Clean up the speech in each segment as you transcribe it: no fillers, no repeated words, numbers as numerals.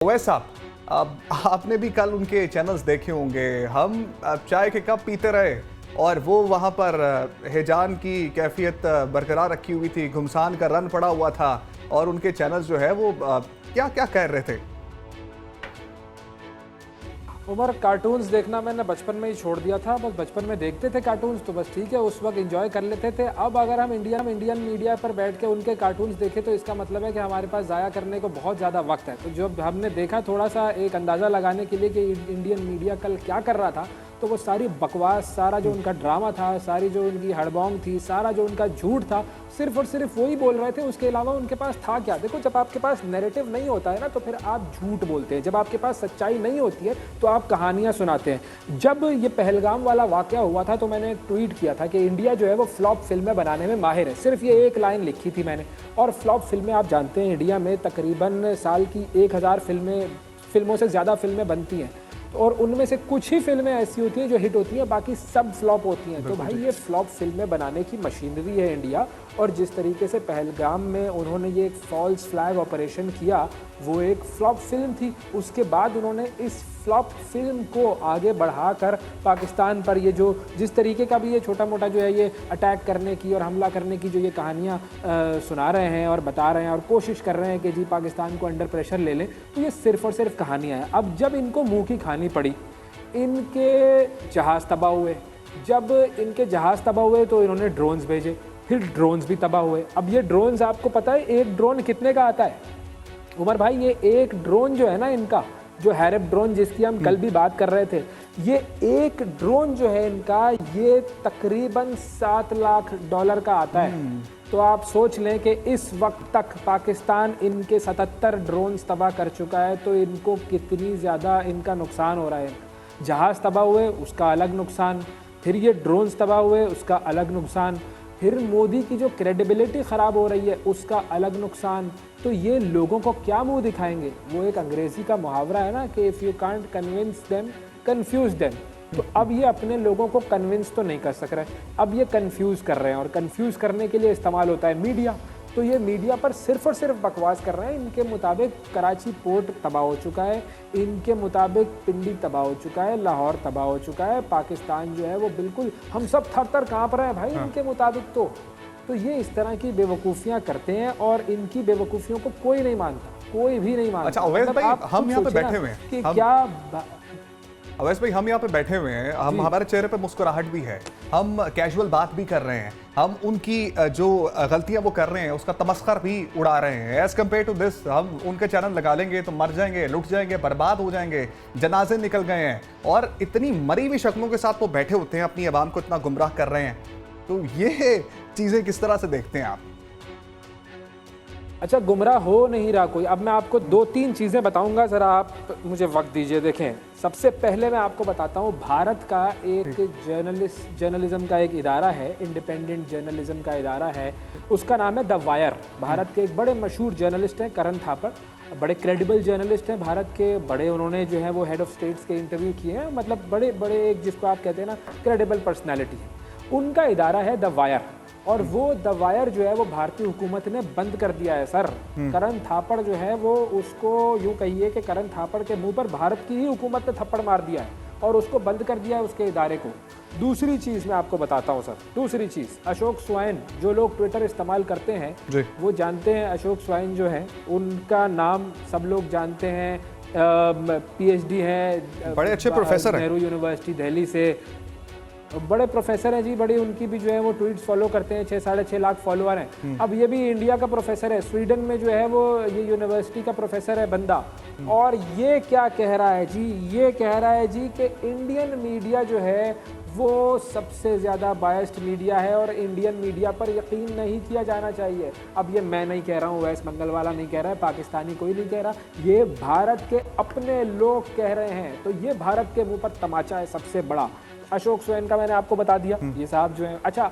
Owais साहब, अब आपने भी कल उनके चैनल्स देखे होंगे। हम चाय के कप पीते रहे और वो वहाँ पर हिजान की कैफियत बरकरार रखी हुई थी, घुमसान का रन पड़ा हुआ था और उनके चैनल्स जो है वो क्या क्या कह रहे थे। उमर, कार्टून्स देखना मैंने बचपन में ही छोड़ दिया था। बस बचपन में देखते थे कार्टून्स तो बस ठीक है, उस वक्त एंजॉय कर लेते थे। अब अगर हम इंडियन मीडिया पर बैठ के उनके कार्टून्स देखें तो इसका मतलब है कि हमारे पास ज़ाया करने को बहुत ज़्यादा वक्त है। तो जब हमने देखा थोड़ा सा एक अंदाज़ा लगाने के लिए कि इंडियन मीडिया कल क्या कर रहा था, तो वो सारी बकवास, सारा जो उनका ड्रामा था, सारी जो उनकी हड़बोंग थी, सारा जो उनका झूठ था, सिर्फ और सिर्फ वही बोल रहे थे। उसके अलावा उनके पास था क्या? देखो, जब आपके पास नैरेटिव नहीं होता है ना तो फिर आप झूठ बोलते हैं। जब आपके पास सच्चाई नहीं होती है तो आप कहानियां सुनाते हैं। जब ये पहलगाम वाला वाकया हुआ था तो मैंने ट्वीट किया था कि इंडिया जो है वो फ्लॉप फिल्में बनाने में माहिर है। सिर्फ ये एक लाइन लिखी थी मैंने। और फ्लॉप फिल्में आप जानते हैं इंडिया में तकरीबन साल की 1000 फिल्मों से ज़्यादा फिल्में बनती हैं और उनमें से कुछ ही फिल्में ऐसी होती हैं जो हिट होती हैं, बाकी सब फ्लॉप होती हैं। तो भाई ये फ्लॉप फिल्में बनाने की मशीनरी है इंडिया। और जिस तरीके से पहलगाम में उन्होंने ये एक फॉल्स फ्लैग ऑपरेशन किया, वो एक फ्लॉप फिल्म थी। उसके बाद उन्होंने इस फ्लॉप फिल्म को आगे बढ़ाकर पाकिस्तान पर ये जो जिस तरीके का भी ये छोटा मोटा जो है ये अटैक करने की और हमला करने की जो ये कहानियाँ सुना रहे हैं और बता रहे हैं और कोशिश कर रहे हैं कि जी पाकिस्तान को अंडर प्रेशर ले लें, तो ये सिर्फ और सिर्फ कहानियाँ हैं। अब जब इनको मुँह की खानी पड़ी, इनके जहाज़ तबाह हुए। जब इनके जहाज़ तबाह हुए तो इन्होंने ड्रोन्स भेजे, फिर ड्रोन्स भी तबाह हुए। अब ये ड्रोन्स, आपको पता है एक ड्रोन कितने का आता है उमर भाई? ये एक ड्रोन जो है ना इनका, जो हैरप ड्रोन जिसकी हम कल भी बात कर रहे थे, ये एक ड्रोन जो है इनका, ये तकरीबन $7 लाख का आता है। तो आप सोच लें कि इस वक्त तक पाकिस्तान इनके 77 ड्रोन्स तबाह कर चुका है, तो इनको कितनी ज़्यादा इनका नुकसान हो रहा है। जहाज़ तबाह हुए उसका अलग नुकसान, फिर ये ड्रोन्स तबाह हुए उसका अलग नुकसान, फिर मोदी की जो क्रेडिबिलिटी ख़राब हो रही है उसका अलग नुकसान। तो ये लोगों को क्या मुंह दिखाएंगे? वो एक अंग्रेज़ी का मुहावरा है ना कि if you can't convince them confuse them. तो अब ये अपने लोगों को कन्विंस तो नहीं कर सक रहे, अब ये कन्फ्यूज़ कर रहे हैं और कन्फ्यूज़ करने के लिए इस्तेमाल होता है मीडिया। तो ये मीडिया पर सिर्फ और सिर्फ बकवास कर रहे हैं। इनके मुताबिक कराची पोर्ट तबाह हो चुका है, इनके मुताबिक पिंडी तबाह हो चुका है, लाहौर तबाह हो चुका है, पाकिस्तान जो है वो बिल्कुल हम सब थर-थर काँप रहे हैं भाई। इनके मुताबिक तो ये इस तरह की बेवकूफ़ियाँ करते हैं और इनकी बेवकूफ़ियों को कोई नहीं मानता, कोई भी नहीं मानता। अच्छा अवैस मतलब भाई, हम यहाँ पे बैठे हुए हैं कि अवैस भाई, हम यहाँ पे बैठे हुए हैं, हम हमारे चेहरे पे मुस्कुराहट भी है, हम कैजुअल बात भी कर रहे हैं, हम उनकी जो गलतियां वो कर रहे हैं उसका तमस्खर भी उड़ा रहे हैं। एज कम्पेयर टू दिस, हम उनके चैनल लगा लेंगे तो मर जाएंगे, लुट जाएंगे, बर्बाद हो जाएंगे, जनाजे निकल गए हैं और इतनी मरी हुई शक्लों के साथ वो बैठे होते हैं, अपनी आवाम को इतना गुमराह कर रहे हैं। तो ये चीज़ें किस तरह से देखते हैं आप? अच्छा, गुमराह हो नहीं रहा कोई। अब मैं आपको 2-3 चीज़ें बताऊंगा, ज़रा आप मुझे वक्त दीजिए। देखें, सबसे पहले मैं आपको बताता हूँ, भारत का एक जर्नलिज्म का एक इदारा है, इंडिपेंडेंट जर्नलिज्म का इदारा है, उसका नाम है द वायर। भारत के एक बड़े मशहूर जर्नलिस्ट हैं करण थापड़, बड़े क्रेडिबल जर्नलिस्ट हैं भारत के, बड़े उन्होंने जो है वो हेड ऑफ स्टेट्स के इंटरव्यू किए हैं, मतलब बड़े बड़े एक जिसको आप कहते हैं ना क्रेडिबल पर्सनैलिटी है। उनका इदारा है द वायर और वो द वायर जो है वो भारतीय हुकूमत ने बंद कर दिया है सर। करण थापड़ जो है वो, उसको यूँ कहिए कि करण थापड़ के मुंह पर भारत की ही हुकूमत ने थप्पड़ मार दिया है और उसको बंद कर दिया है उसके इदारे को। दूसरी चीज़ मैं आपको बताता हूँ सर, दूसरी चीज़, अशोक स्वाइन, जो लोग ट्विटर इस्तेमाल करते हैं वो जानते हैं अशोक स्वाइन जो है, उनका नाम सब लोग जानते हैं। PhD हैं, बड़े अच्छे प्रोफेसर हैं, नेहरू यूनिवर्सिटी दिल्ली से, बड़े प्रोफेसर हैं जी। बड़ी उनकी भी जो है वो ट्वीट्स फॉलो करते हैं, 6-6.5 लाख फॉलोअर हैं। अब ये भी इंडिया का प्रोफेसर है, स्वीडन में जो है वो ये यूनिवर्सिटी का प्रोफेसर है बंदा। और ये क्या कह रहा है जी? ये कह रहा है जी कि इंडियन मीडिया जो है वो सबसे ज़्यादा बायस्ड मीडिया है और इंडियन मीडिया पर यकीन नहीं किया जाना चाहिए। अब ये मैं नहीं कह रहा हूँ, वैस मंगल वाला नहीं कह रहा है, पाकिस्तानी कोई नहीं कह रहा, ये भारत के अपने लोग कह रहे हैं। तो ये भारत के मुँह पर तमाचा है सबसे बड़ा। अशोक स्वैन का मैंने आपको बता दिया, ये साहब जो हैं। अच्छा,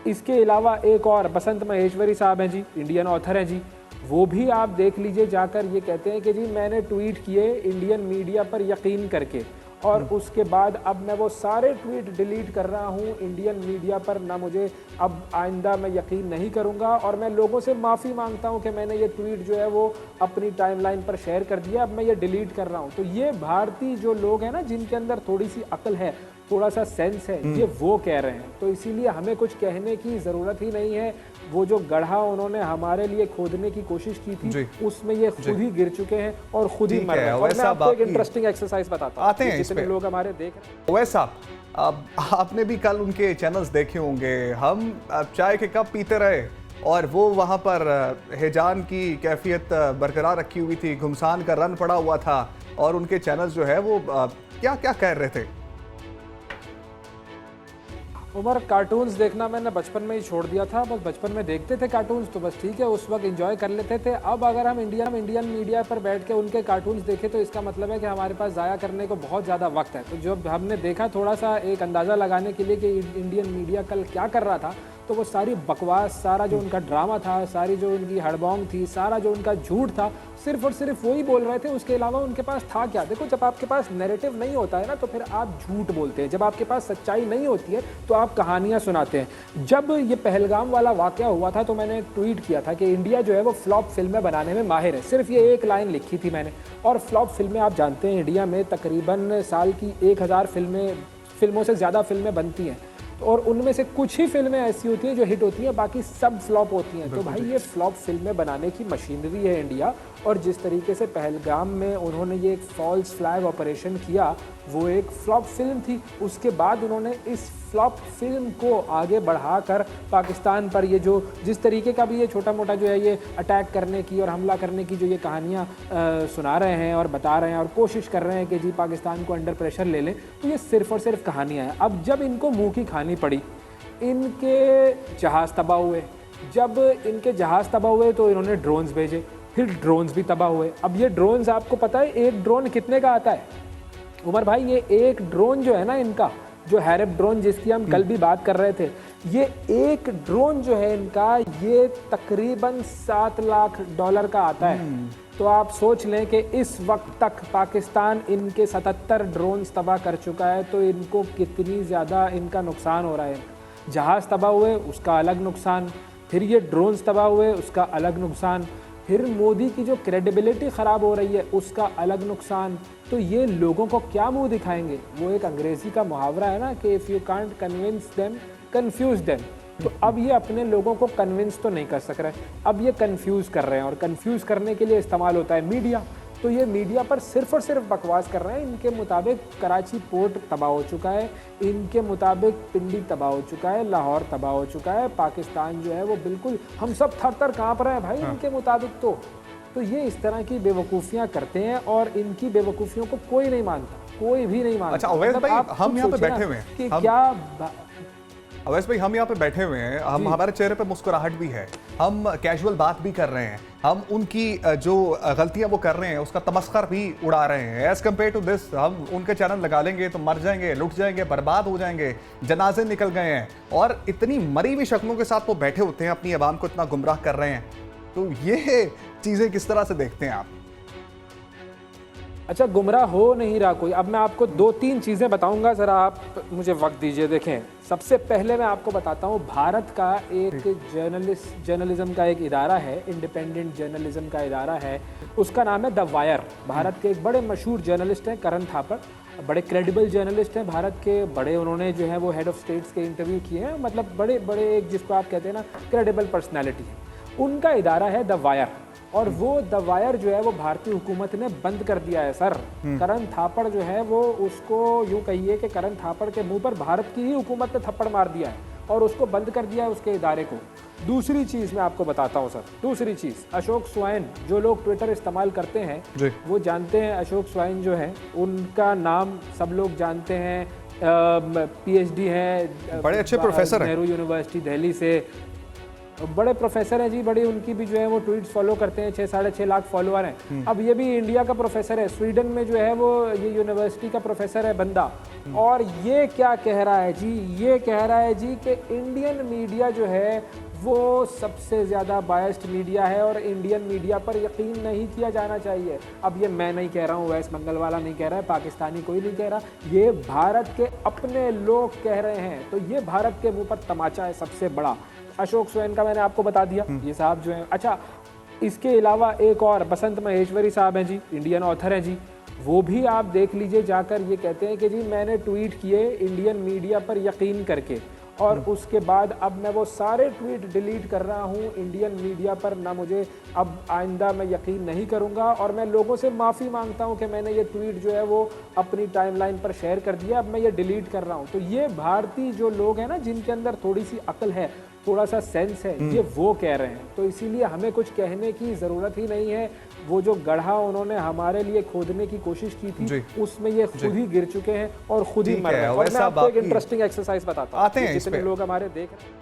इसके अलावा एक और बसंत महेश्वरी साहब हैं जी, इंडियन ऑथर हैं जी, वो भी आप देख लीजिए जाकर। ये कहते हैं कि जी मैंने ट्वीट किए इंडियन मीडिया पर यकीन करके और उसके बाद अब मैं वो सारे ट्वीट डिलीट कर रहा हूँ इंडियन मीडिया पर। ना मुझे अब आइंदा मैं यकीन नहीं करूँगा और मैं लोगों से माफ़ी मांगता हूँ कि मैंने ये ट्वीट जो है वो अपनी टाइमलाइन पर शेयर कर दिया, अब मैं ये डिलीट कर रहा हूँ। तो ये भारतीय जो लोग हैं ना, जिनके अंदर थोड़ी सी अक्ल है, थोड़ा सा सेंस है, ये वो कह रहे हैं। तो इसीलिए हमें कुछ कहने की ज़रूरत ही नहीं है। वो जो गड्ढा उन्होंने हमारे लिए खोदने की कोशिश की थी, उसमें ये खुद ही गिर चुके हैं और खुद ही मर रहे हैं। और मैं आपको एक इंटरेस्टिंग एक्सरसाइज बताता हूँ, जितने लोग हमारे देख रहे हैं। वैसा अब आपने भी कल उनके चैनल्स देखे होंगे। हम चाय के कप पीते रहे और वो वहाँ पर हिजान की कैफियत बरकरार रखी हुई थी, घुमसान का रन पड़ा हुआ था और उनके चैनल्स जो है वो क्या क्या कह रहे थे। उमर, कार्टून्स देखना मैंने बचपन में ही छोड़ दिया था। बस बचपन में देखते थे कार्टून्स तो बस ठीक है, उस वक्त एंजॉय कर लेते थे। अब अगर हम इंडियन मीडिया पर बैठ के उनके कार्टून्स देखें तो इसका मतलब है कि हमारे पास ज़ाया करने को बहुत ज़्यादा वक्त है। तो जब हमने देखा थोड़ा सा एक अंदाज़ा लगाने के लिए कि इंडियन मीडिया कल क्या कर रहा था, तो वो सारी बकवास, सारा जो उनका ड्रामा था, सारी जो उनकी हड़बोंग थी, सारा जो उनका झूठ था, सिर्फ और सिर्फ वही बोल रहे थे। उसके अलावा उनके पास था क्या? देखो, जब आपके पास नैरेटिव नहीं होता है ना, तो फिर आप झूठ बोलते हैं। जब आपके पास सच्चाई नहीं होती है तो आप कहानियां सुनाते हैं। जब ये पहलगाम वाला वाकया हुआ था तो मैंने एक ट्वीट किया था कि इंडिया जो है वो फ्लॉप फिल्में बनाने में माहिर है। सिर्फ ये एक लाइन लिखी थी मैंने। और फ्लॉप फिल्में आप जानते हैं, इंडिया में तकरीबन साल की 1000 फिल्मों से ज़्यादा फिल्में बनती हैं और उनमें से कुछ ही फिल्में ऐसी होती हैं जो हिट होती हैं, बाकी सब फ्लॉप होती हैं। तो भाई ये फ्लॉप फिल्में बनाने की मशीनरी है इंडिया। और जिस तरीके से पहलगाम में उन्होंने ये एक फॉल्स फ्लैग ऑपरेशन किया, वो एक फ्लॉप फिल्म थी। उसके बाद उन्होंने इस फ्लॉप फिल्म को आगे बढ़ाकर पाकिस्तान पर ये जो जिस तरीके का भी ये छोटा मोटा जो है ये अटैक करने की और हमला करने की जो ये कहानियाँ सुना रहे हैं और बता रहे हैं और कोशिश कर रहे हैं कि जी पाकिस्तान को अंडर प्रेशर ले लें, तो ये सिर्फ और सिर्फ कहानियाँ हैं। अब जब इनको मुँह की खानी पड़ी, इनके जहाज़ तबाह हुए। जब इनके जहाज़ तबाह हुए तो इन्होंने ड्रोन्स भेजे, फिर ड्रोन्स भी तबाह हुए। अब ये ड्रोन्स, आपको पता है एक ड्रोन कितने का आता है उमर भाई? ये एक ड्रोन जो है ना इनका, जो हैरप ड्रोन जिसकी हम कल भी बात कर रहे थे, ये एक ड्रोन जो है इनका, ये तकरीबन $7 लाख का आता है। तो आप सोच लें कि इस वक्त तक पाकिस्तान इनके 77 ड्रोन्स तबाह कर चुका है, तो इनको कितनी ज़्यादा इनका नुकसान हो रहा है। जहाज़ तबाह हुए उसका अलग नुकसान, फिर ये ड्रोन्स तबाह हुए उसका अलग नुकसान, फिर मोदी की जो क्रेडिबिलिटी ख़राब हो रही है उसका अलग नुकसान। तो ये लोगों को क्या मुंह दिखाएंगे? वो एक अंग्रेज़ी का मुहावरा है ना कि if you can't convince them confuse them. तो अब ये अपने लोगों को कन्विंस तो नहीं कर सक रहे, अब ये कन्फ्यूज़ कर रहे हैं और कन्फ्यूज़ करने के लिए इस्तेमाल होता है मीडिया। तो ये मीडिया पर सिर्फ और सिर्फ बकवास कर रहे हैं। इनके मुताबिक कराची पोर्ट तबाह हो चुका है, इनके मुताबिक पिंडी तबाह हो चुका है, लाहौर तबाह हो चुका है, पाकिस्तान जो है वो बिल्कुल, हम सब थर थर काँप रहे हैं भाई इनके मुताबिक। तो ये इस तरह की बेवकूफ़ियाँ करते हैं और इनकी बेवकूफ़ियों को कोई नहीं मानता, कोई भी नहीं मानता। अच्छा अवैस भाई, हम यहाँ पे बैठे हुए हैं कि क्या अवैस भाई, हम यहाँ पे बैठे हुए हैं, हम हमारे चेहरे पे मुस्कुराहट भी है, हम कैजुअल बात भी कर रहे हैं, हम उनकी जो गलतियां वो कर रहे हैं उसका तमस्खर भी उड़ा रहे हैं। एज कम्पेयर टू दिस, हम उनके चैनल लगा लेंगे तो मर जाएंगे, लुट जाएंगे, बर्बाद हो जाएंगे, जनाजे निकल गए हैं और इतनी मरी हुई शक्लों के साथ वो बैठे होते हैं, अपनी आवाम को इतना गुमराह कर रहे हैं। तो ये चीज़ें किस तरह से देखते हैं आप? अच्छा, गुमराह हो नहीं रहा कोई। अब मैं आपको 2-3 चीज़ें बताऊंगा, ज़रा आप मुझे वक्त दीजिए। देखें, सबसे पहले मैं आपको बताता हूँ, भारत का एक जर्नलिज्म का एक इदारा है, इंडिपेंडेंट जर्नलिज्म का इदारा है, उसका नाम है द वायर। भारत के एक बड़े मशहूर जर्नलिस्ट हैं करण थापड़, बड़े क्रेडिबल जर्नलिस्ट हैं भारत के, बड़े उन्होंने जो है वो हेड ऑफ स्टेट्स के इंटरव्यू किए हैं, मतलब बड़े बड़े एक जिसको आप कहते हैं ना क्रेडिबल पर्सनैलिटी है। उनका इदारा है द वायर और वो द वायर जो है वो भारतीय हुकूमत ने बंद कर दिया है सर। करण थापड़ जो है वो, उसको यूँ कहिए कि करण थापड़ के मुंह पर भारत की ही हुकूमत ने थप्पड़ मार दिया है और उसको बंद कर दिया है उसके इदारे को। दूसरी चीज़ मैं आपको बताता हूँ सर, दूसरी चीज़, अशोक स्वाइन, जो लोग ट्विटर इस्तेमाल करते हैं वो जानते हैं अशोक स्वाइन जो है, उनका नाम सब लोग जानते हैं, PhD हैं, बड़े अच्छे प्रोफेसर हैं, नेहरू यूनिवर्सिटी दिल्ली से, बड़े प्रोफेसर हैं जी, बड़ी उनकी भी जो है वो ट्वीट्स फॉलो करते हैं, 6-6.5 लाख फॉलोअर हैं। अब ये भी इंडिया का प्रोफेसर है, स्वीडन में जो है वो ये यूनिवर्सिटी का प्रोफेसर है बंदा, और ये क्या कह रहा है जी, ये कह रहा है जी कि इंडियन मीडिया जो है वो सबसे ज़्यादा बायस्ड मीडिया है और इंडियन मीडिया पर यकीन नहीं किया जाना चाहिए। अब ये मैं नहीं कह रहा हूँ, वेस्ट बंगाल वाला नहीं कह रहा है, पाकिस्तानी कोई नहीं कह रहा, ये भारत के अपने लोग कह रहे हैं। तो ये भारत के मुंह पर तमाचा है सबसे बड़ा। अशोक स्वैन का मैंने आपको बता दिया, ये साहब जो है। अच्छा, इसके अलावा एक और बसंत महेश्वरी साहब हैं जी, इंडियन ऑथर हैं जी, वो भी आप देख लीजिए जाकर। ये कहते हैं कि जी मैंने ट्वीट किए इंडियन मीडिया पर यकीन करके, और उसके बाद अब मैं वो सारे ट्वीट डिलीट कर रहा हूँ इंडियन मीडिया पर, ना मुझे अब आइंदा मैं यकीन नहीं करूँगा, और मैं लोगों से माफ़ी मांगता हूँ कि मैंने ये ट्वीट जो है वो अपनी टाइमलाइन पर शेयर कर दिया, अब मैं ये डिलीट कर रहा हूँ। तो ये भारतीय जो लोग हैं ना, जिनके अंदर थोड़ी सी अक्ल है, थोड़ा सा सेंस है, ये वो कह रहे हैं। तो इसीलिए हमें कुछ कहने की ज़रूरत ही नहीं है। वो जो गड्ढा उन्होंने हमारे लिए खोदने की कोशिश की थी, उसमें ये खुद ही गिर चुके हैं और खुद ही मर रहे हैं। और मैं आपको एक इंटरेस्टिंग एक्सरसाइज बताता हूँ, जितने लोग हमारे देख रहे हैं।